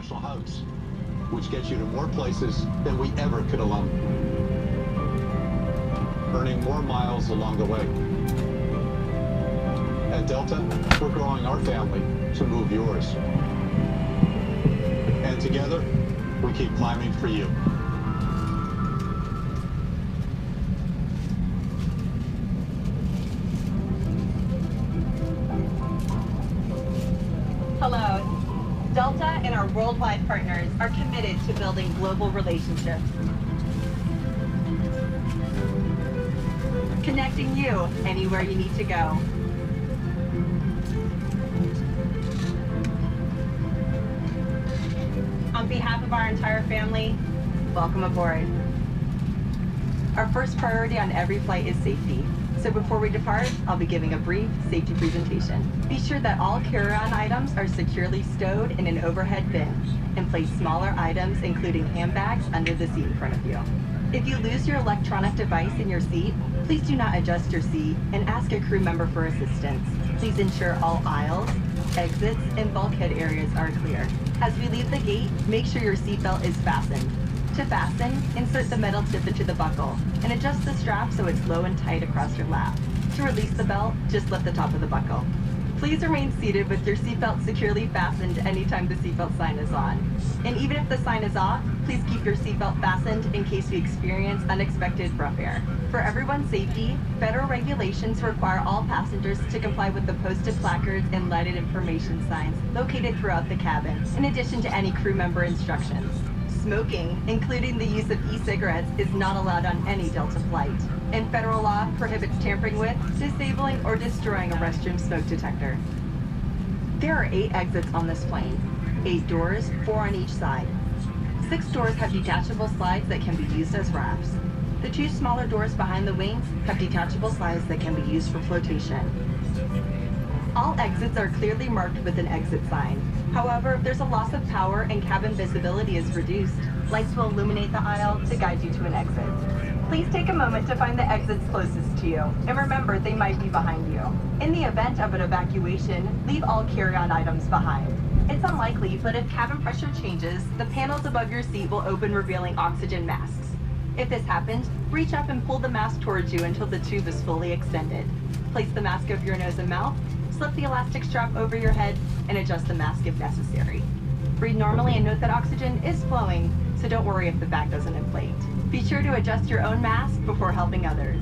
international hubs, which gets you to more places than we ever could alone, earning more miles along the way. At Delta, we're growing our family to move yours. And together, we keep climbing for you. Hello. Delta and our worldwide partners are committed to building global relationships, connecting you anywhere you need to go. On behalf of our entire family, welcome aboard. Our first priority on every flight is safety. So before we depart, I'll be giving a brief safety presentation. Be sure that all carry-on items are securely stowed in an overhead bin, and place smaller items, including handbags, under the seat in front of you. If you lose your electronic device in your seat, please do not adjust your seat and ask a crew member for assistance. Please ensure all aisles, exits, and bulkhead areas are clear. As we leave the gate, make sure your seatbelt is fastened. To fasten, insert the metal tip into the buckle and adjust the strap so it's low and tight across your lap. To release the belt, just lift the top of the buckle. Please remain seated with your seatbelt securely fastened anytime the seatbelt sign is on. And even if the sign is off, please keep your seatbelt fastened in case we experience unexpected rough air. For everyone's safety, federal regulations require all passengers to comply with the posted placards and lighted information signs located throughout the cabin, in addition to any crew member instructions. Smoking, including the use of e-cigarettes, is not allowed on any Delta flight. And federal law prohibits tampering with, disabling, or destroying a restroom smoke detector. There are 8 exits on this plane. 8 doors, 4 on each side. 6 doors have detachable slides that can be used as rafts. The 2 smaller doors behind the wings have detachable slides that can be used for flotation. All exits are clearly marked with an exit sign. However, if there's a loss of power and cabin visibility is reduced, lights will illuminate the aisle to guide you to an exit. Please take a moment to find the exits closest to you, and remember they might be behind you. In the event of an evacuation, leave all carry-on items behind. It's unlikely, but if cabin pressure changes, the panels above your seat will open, revealing oxygen masks. If this happens, reach up and pull the mask towards you until the tube is fully extended. Place the mask over your nose and mouth, slip the elastic strap over your head, and adjust the mask if necessary. Breathe normally and note that oxygen is flowing, so don't worry if the bag doesn't inflate. Be sure to adjust your own mask before helping others.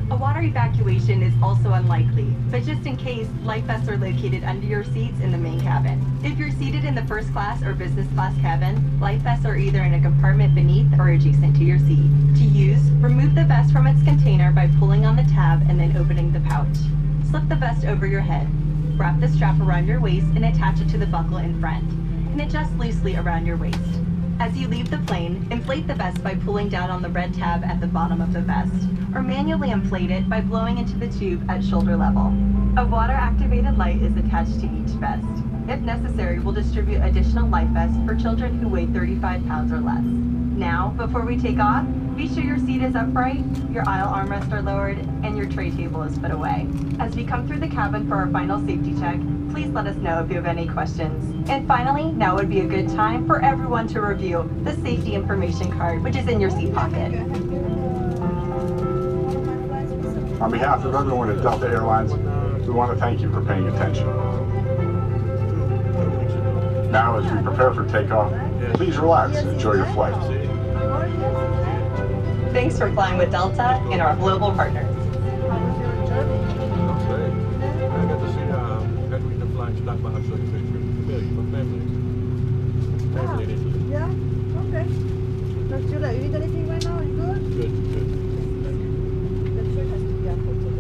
A water evacuation is also unlikely, but just in case, life vests are located under your seats in the main cabin. If you're seated in the first class or business class cabin, life vests are either in a compartment beneath or adjacent to your seat. To use, remove the vest from its container by pulling on the tab and then opening the pouch. Slip the vest over your head. Wrap the strap around your waist and attach it to the buckle in front, and adjust loosely around your waist. As you leave the plane, inflate the vest by pulling down on the red tab at the bottom of the vest, or manually inflate it by blowing into the tube at shoulder level. A water-activated light is attached to each vest. If necessary, we'll distribute additional life vests for children who weigh 35 pounds or less. Now, before we take off, be sure your seat is upright, your aisle armrests are lowered, and your tray table is put away. As we come through the cabin for our final safety check, please let us know if you have any questions. And finally, now would be a good time for everyone to review the safety information card, which is in your seat pocket. On behalf of everyone at Delta Airlines, we want to thank you for paying attention. Now, as we prepare for takeoff, please relax and enjoy your flight. Thanks for flying with Delta and our global partners. I got to see Edwin the flying stock, but I'll show you pictures. Familiar, my family. Family in Italy. Yeah, okay. Not too late. You eat anything right now? You good? Good, good. The trip has to be unfortunate.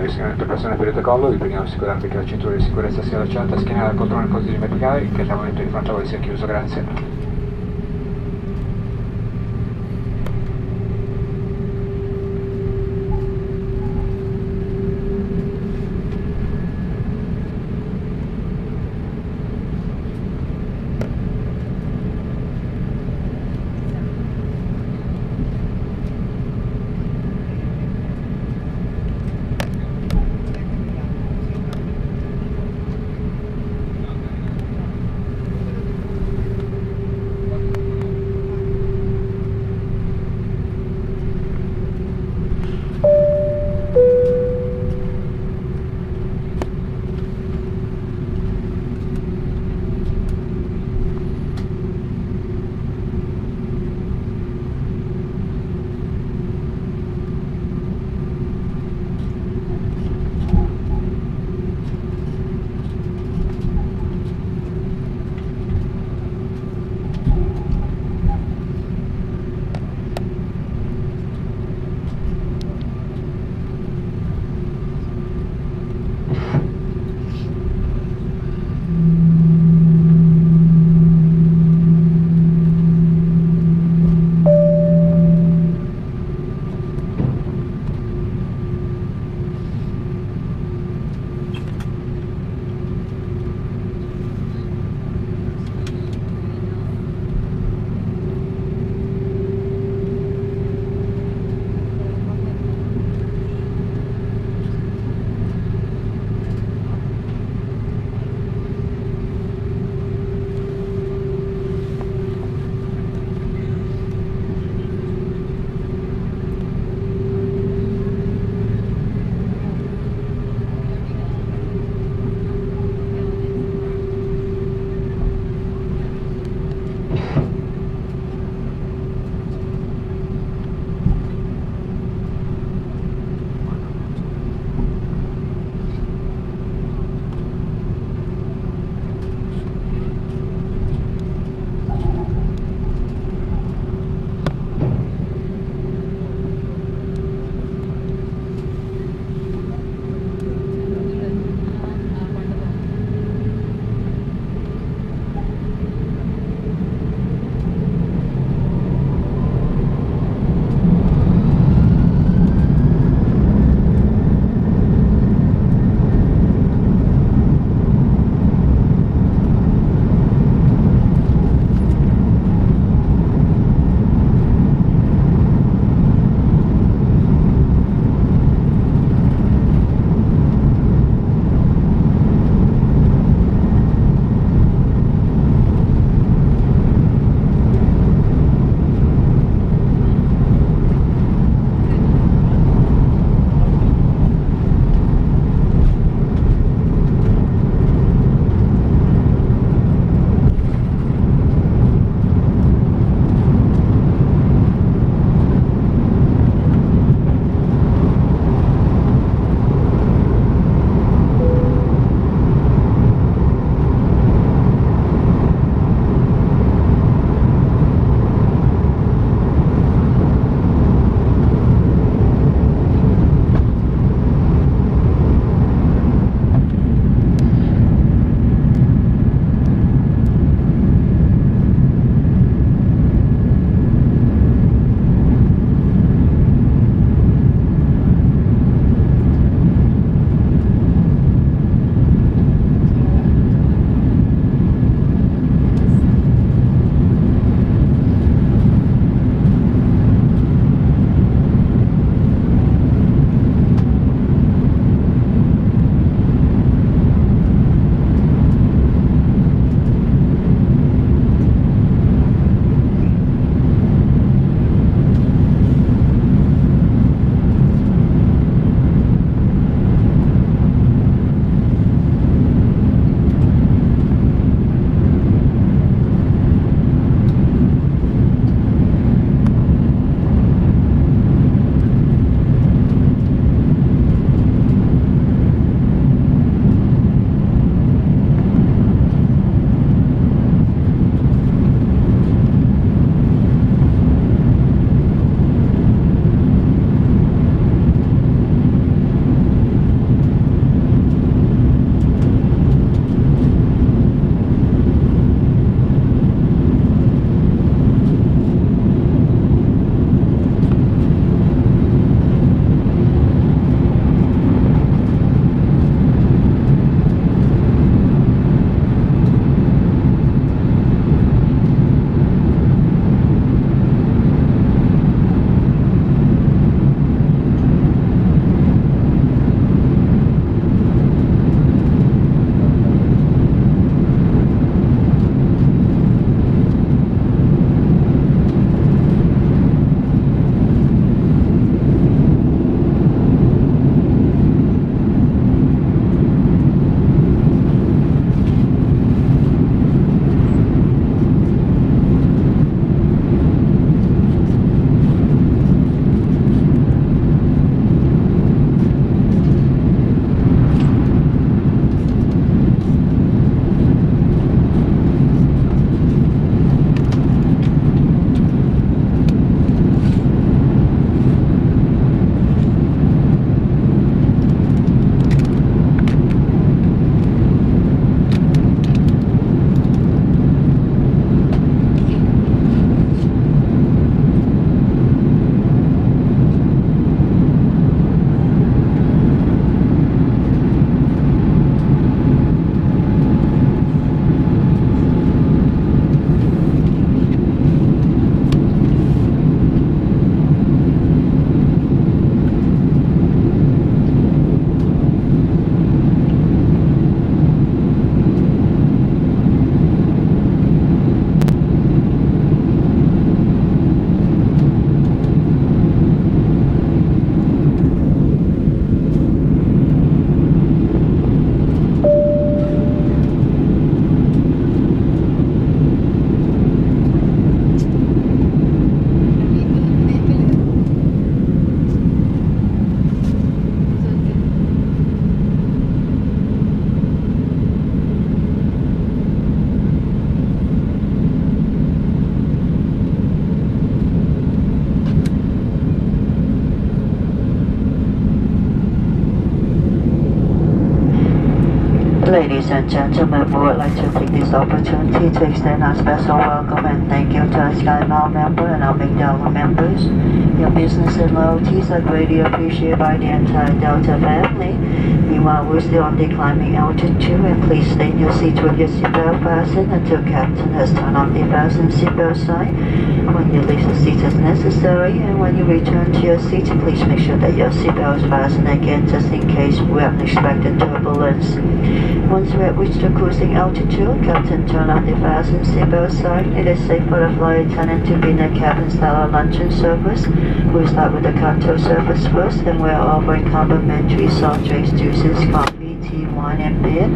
signori, preparazione per il decollo, vi preghiamo di assicurarvi che la cintura di sicurezza sia allacciata, schienale al controllo così dimenticare, che il tavolino di fronte a voi sia chiuso, grazie. Ladies and gentlemen, we would like to take this opportunity to extend our special welcome and thank you to our SkyMiles member and our McDowell members. Your business and loyalties are greatly appreciated by the entire Delta family. Meanwhile, we're still on the climbing altitude, and please stay in your seat with your seatbelt fastened until Captain has turned off the fasten seatbelt sign. When you leave the seat as necessary, and when you return to your seat, please make sure that your seatbelt is fastened again just in case we have unexpected turbulence. Once we have reached the cruising altitude, Captain turned off the fasten seatbelt sign. It is safe for the flight attendant to be in the cabin-style luncheon service. We'll start with the cocktail service first, and we're offering complimentary soft drinks, juices, coffee, tea, wine, and beer.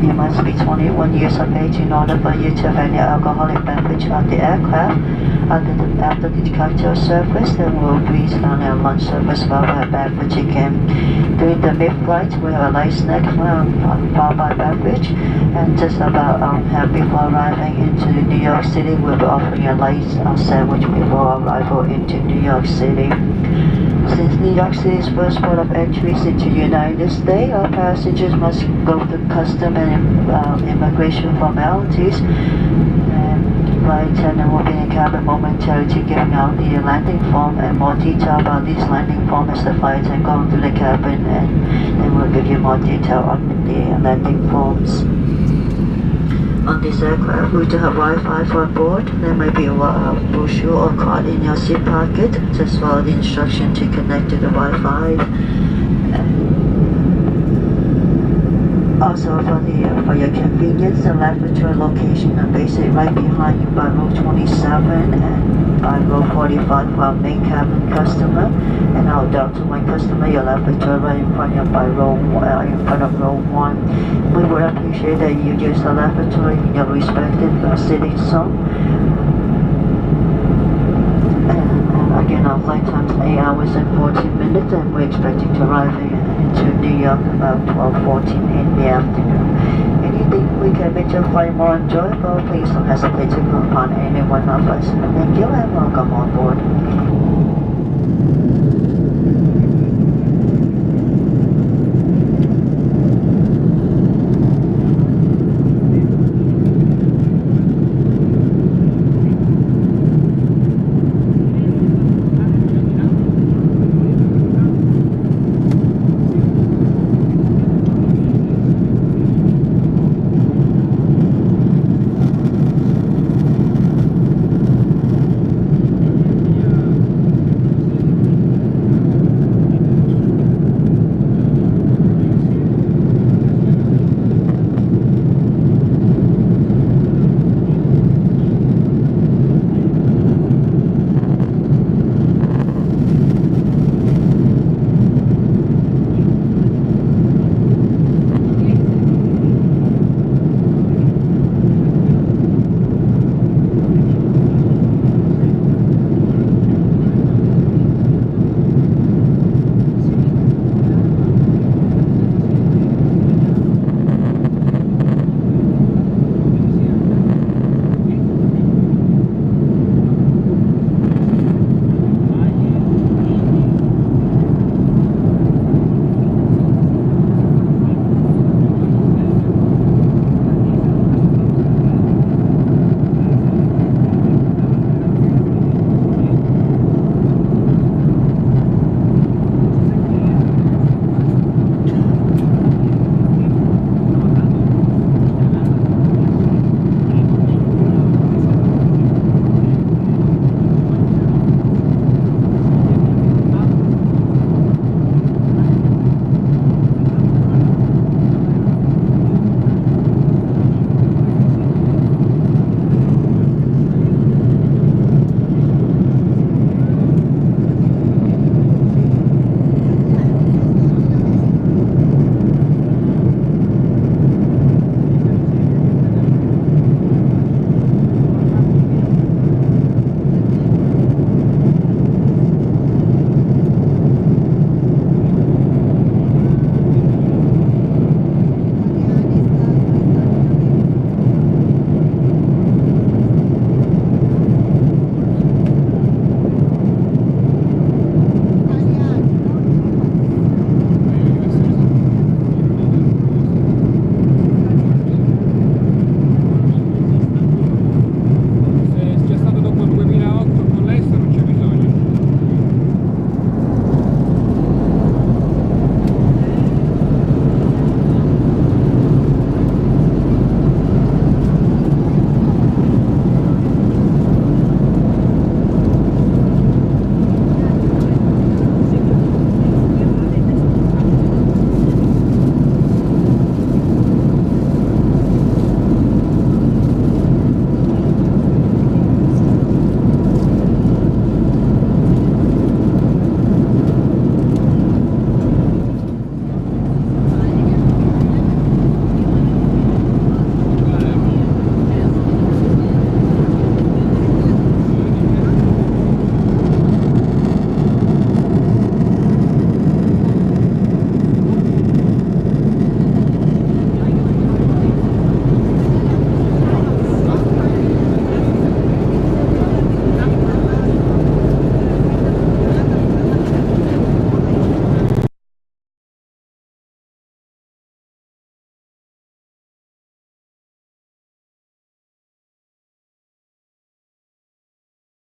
You must be 21 years of age in order for you to have any alcoholic beverage on the aircraft. After the cocktail service, then we'll be starting our lunch service followed by beverage again. During the mid-flight, we have a light snack followed by beverage, and just about half before arriving into New York City, we'll be offering a light sandwich before arrival into New York City. Since New York City's first port of entries into the United States, our passengers must go through custom and immigration formalities. Flight attendant will be in the cabin momentarily giving out the landing form, and more detail about this landing form as the flight attendant going through the cabin, and then we'll give you more detail on the landing forms. On this aircraft, we do have Wi-Fi for board. There may be a brochure or card in your seat pocket. Just follow the instruction to connect to the Wi-Fi. Also, for your convenience, the lavatory location are basically right behind you by row 27 and by row 45 for our main cabin customer, and our Delta One customer, your lavatory right in front of row 1. We would appreciate that you use the lavatory in your respective sitting zone. And again, our flight time is 8 hours and 14 minutes, and we're expecting to arrive into New York about 12:14 in the afternoon. Anything we can make your flight more enjoyable, please don't hesitate to call upon any one of us. Thank you and welcome on board.